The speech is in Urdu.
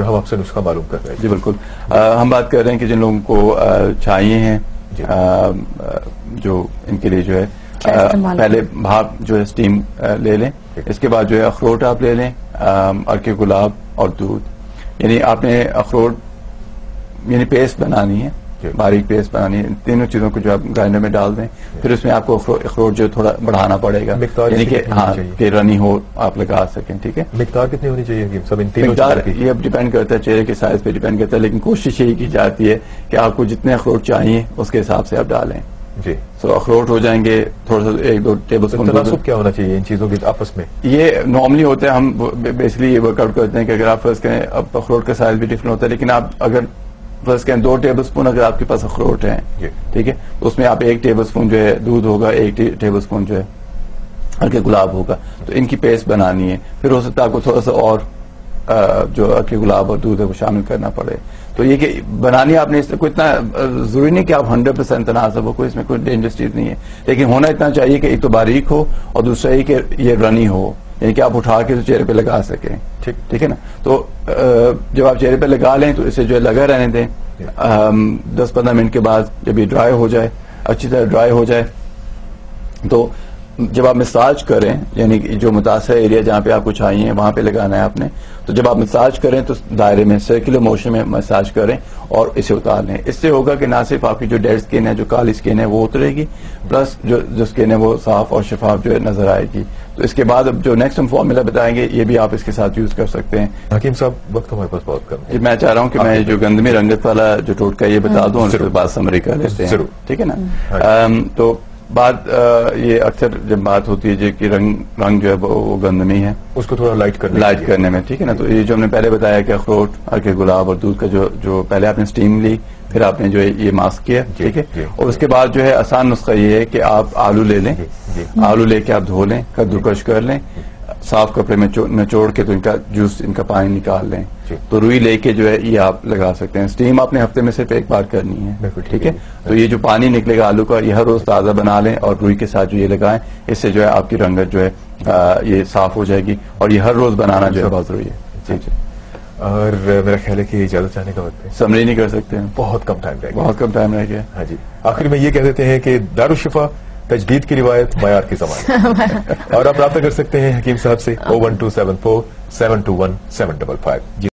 ہم آپ سے نسخہ معلوم کر رہے ہیں. جی بالکل. ہم بات کر رہے ہیں کہ جن لوگوں کو چاہیے ہیں جو ان کے لیے جو ہے پہلے بھاپ جو ہے اسٹیم لے لیں. اس کے بعد جو ہے اخروٹ آپ لے لیں, ارک گلاب اور دودھ. یعنی آپ نے اخروٹ یعنی پیسٹ بنانی ہے, باریک پیسٹ بنانی ہے. تینوں چیزوں کو جو آپ گرائنڈر میں ڈال دیں, پھر اس میں آپ کو اخروٹ جو تھوڑا بڑھانا پڑے گا, یعنی کہ ہاں کہ رنی ہو آپ لگا سکیں. ٹھیک ہے, مقدار کتنی ہونی چاہیے سب ان مقدار یہ اب ڈیپینڈ کرتا ہے چہرے کے سائز پہ ڈیپینڈ کرتا ہے, لیکن کوشش یہی کی جاتی ہے کہ آپ کو جتنے اخروٹ چاہیے اس کے حساب سے آپ ڈالیں. جی سو اخروٹ ہو جائیں گے تھوڑا سا 1-2 ٹیبل اسپون. تناسب کیا ہونا چاہیے ان چیزوں کے آپس میں؟ یہ نارملی ہوتا ہے, ہم بیسکلی یہ ورک آؤٹ کرتے ہیں کہ اگر آپ فرض کریں اب اخروٹ کا سائز بھی ڈفرنٹ ہوتا ہے, لیکن آپ اگر فرض کریں 2 ٹیبل اسپون اگر آپ کے پاس اخروٹ ہیں, ٹھیک ہے, تو اس میں آپ 1 ٹیبل اسپون جو ہے دودھ ہوگا, 1 ٹیبل اسپون جو ہے ہلکے گلاب ہوگا. تو ان کی پیسٹ بنانی ہے. پھر ہو سکتا ہے آپ کو تھوڑا سا اور جو ہلکے گلاب اور دودھ ہے وہ شامل کرنا پڑے. تو یہ کہ بنانی آپ نے اس کو اتنا ضروری نہیں کہ آپ 100% تناسب ہو, کوئی اس میں کوئی ڈینجرس چیز نہیں ہے, لیکن ہونا اتنا چاہیے کہ ایک تو باریک ہو اور دوسرا یہ کہ یہ رنی ہو, یعنی کہ آپ اٹھا کے چہرے پہ لگا سکیں. ٹھیک ہے نا. تو جب آپ چہرے پہ لگا لیں تو اسے جو ہے لگا رہنے دیں. 10-15 منٹ کے بعد جب یہ ڈرائی ہو جائے, اچھی طرح ڈرائی ہو جائے, تو جب آپ مساج کریں, یعنی جو متاثرہ ایریا جہاں پہ آپ کو چاہیے وہاں پہ لگانا ہے آپ نے, تو جب آپ مساج کریں تو دائرے میں سرکولر موشن میں مساج کریں اور اسے اتار لیں. اس سے ہوگا کہ نہ صرف آپ کی جو ڈیڈ اسکن ہے, جو کالی اسکن ہے وہ اترے گی, پلس جو اسکن ہے وہ صاف اور شفاف جو ہے نظر آئے گی. تو اس کے بعد اب جو نیکسٹ ہم فارمولا بتائیں گے یہ بھی آپ اس کے ساتھ یوز کر سکتے ہیں. حکیم صاحب وقت ہمارے پاس بہت کم ہے. میں چاہ رہا ہوں کہ میں جو گندمی رنگت والا جو ٹوٹکا یہ بتا دوں, اس کے بعد سمری کر لیتے ہیں. ٹھیک ہے نا. تو بات یہ اکثر جب بات ہوتی ہے کہ رنگ جو ہے وہ گندمی ہے, اس کو تھوڑا لائٹ کرنے میں. ٹھیک ہے نا. تو یہ جو ہم نے پہلے بتایا کہ اخروٹ, ہلکے گلاب اور دودھ کا جو پہلے آپ نے اسٹیم لی, پھر آپ نے جو ہے یہ ماسک کیا. ٹھیک ہے. اور اس کے بعد جو ہے آسان نسخہ یہ ہے کہ آپ آلو لے لیں, آلو لے کے آپ دھو لیں, کدوکش کر لیں, صاف کپڑے میں نچوڑ کے تو ان کا جوس, ان کا پانی نکال لیں. تو روئی لے کے جو ہے یہ آپ لگا سکتے ہیں. اسٹیم آپ نے ہفتے میں صرف 1 بار کرنی ہے. ٹھیک ہے. تو یہ جو پانی نکلے گا آلو کا, یہ ہر روز تازہ بنا لیں اور روئی کے ساتھ جو یہ لگائیں, اس سے جو ہے آپ کی رنگت جو ہے یہ صاف ہو جائے گی. اور یہ ہر روز بنانا جو ہے بہت ضروری ہے. جی جی. اور میرا خیال ہے کہ اجازت چاہنے کا وقت ہے. سمری نہیں کر سکتے ہیں, بہت کم ٹائم رہ گیا. بہت کم ٹائم رہ گیا. ہاں جی. آخر میں یہ کہہ دیتے ہیں کہ دارالشفا, تجدید کی روایت, معیار کی ضمانت. اور آپ رابطہ کر سکتے ہیں حکیم صاحب سے 01274 721 755.